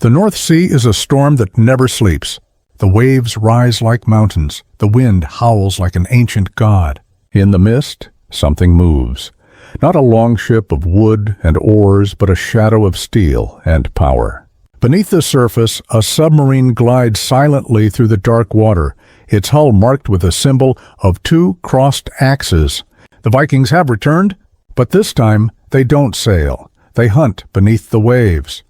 The North Sea is a storm that never sleeps. The waves rise like mountains. The wind howls like an ancient god. In the mist, something moves. Not a longship of wood and oars, but a shadow of steel and power. Beneath the surface, a submarine glides silently through the dark water, its hull marked with a symbol of two crossed axes. The Vikings have returned, but this time they don't sail. They hunt beneath the waves.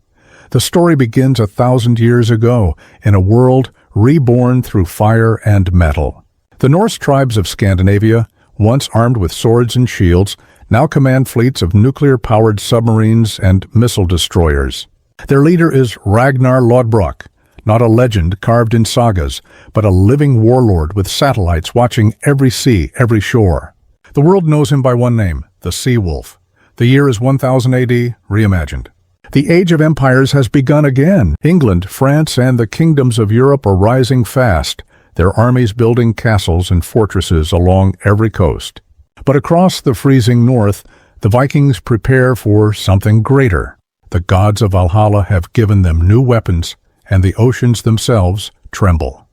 The story begins 1,000 years ago, in a world reborn through fire and metal. The Norse tribes of Scandinavia, once armed with swords and shields, now command fleets of nuclear-powered submarines and missile destroyers. Their leader is Ragnar Lodbrok, not a legend carved in sagas, but a living warlord with satellites watching every sea, every shore. The world knows him by one name, the Sea Wolf. The year is 1000 AD, Reimagined. The Age of Empires has begun again. England, France, and the kingdoms of Europe are rising fast, their armies building castles and fortresses along every coast. But across the freezing north, the Vikings prepare for something greater. The gods of Valhalla have given them new weapons, and the oceans themselves tremble.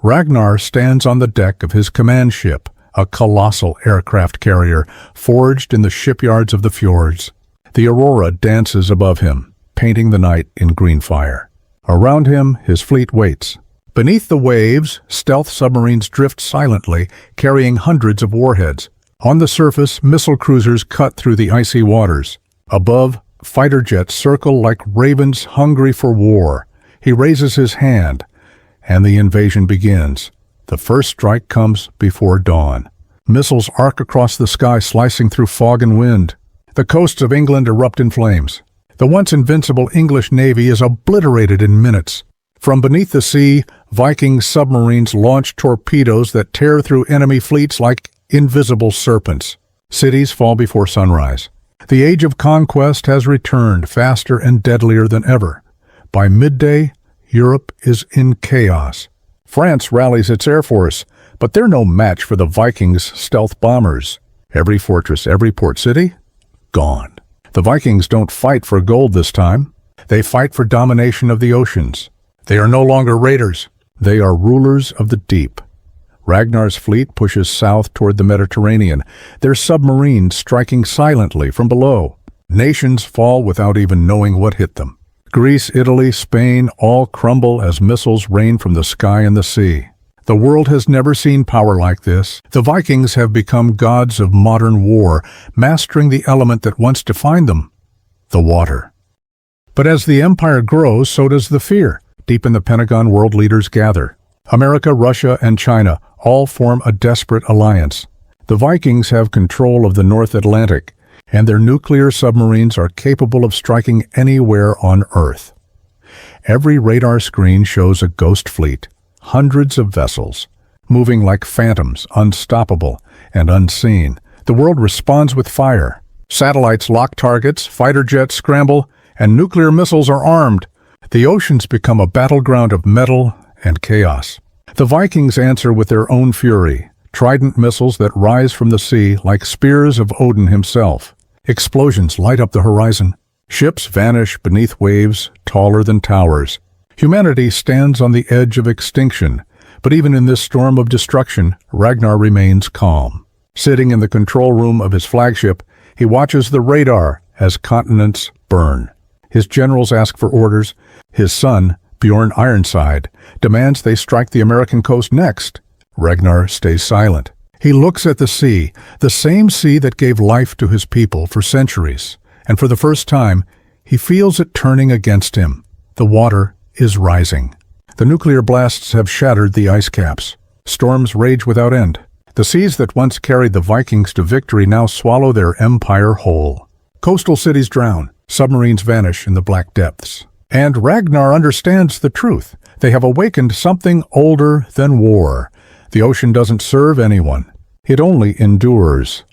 Ragnar stands on the deck of his command ship, a colossal aircraft carrier forged in the shipyards of the fjords. The aurora dances above him, painting the night in green fire. Around him, his fleet waits. Beneath the waves, stealth submarines drift silently, carrying hundreds of warheads. On the surface, missile cruisers cut through the icy waters. Above, fighter jets circle like ravens hungry for war. He raises his hand, and the invasion begins. The first strike comes before dawn. Missiles arc across the sky, slicing through fog and wind. The coasts of England erupt in flames. The once invincible English navy is obliterated in minutes. From beneath the sea, Viking submarines launch torpedoes that tear through enemy fleets like invisible serpents. Cities fall before sunrise. The age of conquest has returned, faster and deadlier than ever. By midday, Europe is in chaos. France rallies its air force, but they're no match for the Vikings' stealth bombers. Every fortress, every port city, gone. The Vikings don't fight for gold this time. They fight for domination of the oceans. They are no longer raiders. They are rulers of the deep. Ragnar's fleet pushes south toward the Mediterranean, their submarines striking silently from below. Nations fall without even knowing what hit them. Greece, Italy, Spain all crumble as missiles rain from the sky and the sea. The world has never seen power like this. The Vikings have become gods of modern war, mastering the element that once defined them, the water. But as the empire grows, so does the fear. Deep in the Pentagon, world leaders gather. America, Russia, and China all form a desperate alliance. The Vikings have control of the North Atlantic, and their nuclear submarines are capable of striking anywhere on Earth. Every radar screen shows a ghost fleet, hundreds of vessels, moving like phantoms, unstoppable and unseen. The world responds with fire. Satellites lock targets, fighter jets scramble, and nuclear missiles are armed. The oceans become a battleground of metal and chaos. The Vikings answer with their own fury, trident missiles that rise from the sea like spears of Odin himself. Explosions light up the horizon. Ships vanish beneath waves taller than towers. Humanity stands on the edge of extinction, but even in this storm of destruction, Ragnar remains calm. Sitting in the control room of his flagship, he watches the radar as continents burn. His generals ask for orders. His son, Bjorn Ironside, demands they strike the American coast next. Ragnar stays silent. He looks at the sea, the same sea that gave life to his people for centuries, and for the first time, he feels it turning against him. The water is rising. The nuclear blasts have shattered the ice caps. Storms rage without end. The seas that once carried the Vikings to victory now swallow their empire whole. Coastal cities drown. Submarines vanish in the black depths. And Ragnar understands the truth. They have awakened something older than war. The ocean doesn't serve anyone. It only endures.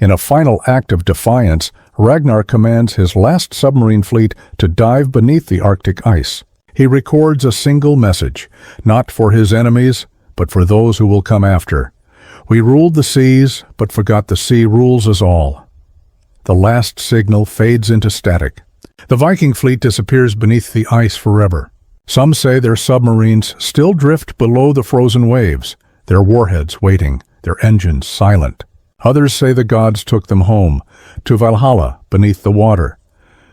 In a final act of defiance, Ragnar commands his last submarine fleet to dive beneath the Arctic ice. He records a single message, not for his enemies, but for those who will come after. We ruled the seas, but forgot the sea rules us all. The last signal fades into static. The Viking fleet disappears beneath the ice forever. Some say their submarines still drift below the frozen waves, their warheads waiting, their engines silent. Others say the gods took them home, to Valhalla beneath the water.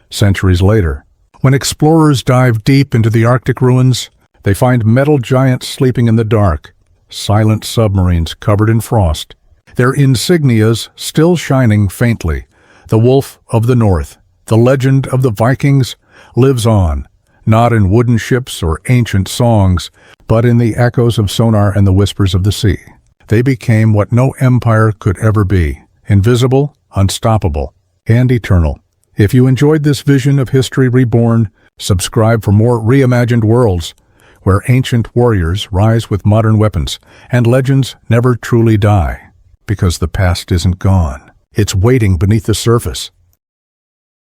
Centuries later, when explorers dive deep into the Arctic ruins, they find metal giants sleeping in the dark, silent submarines covered in frost, their insignias still shining faintly. The Wolf of the North, the legend of the Vikings, lives on, not in wooden ships or ancient songs, but in the echoes of sonar and the whispers of the sea. They became what no empire could ever be, invisible, unstoppable, and eternal. If you enjoyed this vision of history reborn, subscribe for more reimagined worlds, where ancient warriors rise with modern weapons, and legends never truly die, because the past isn't gone. It's waiting beneath the surface,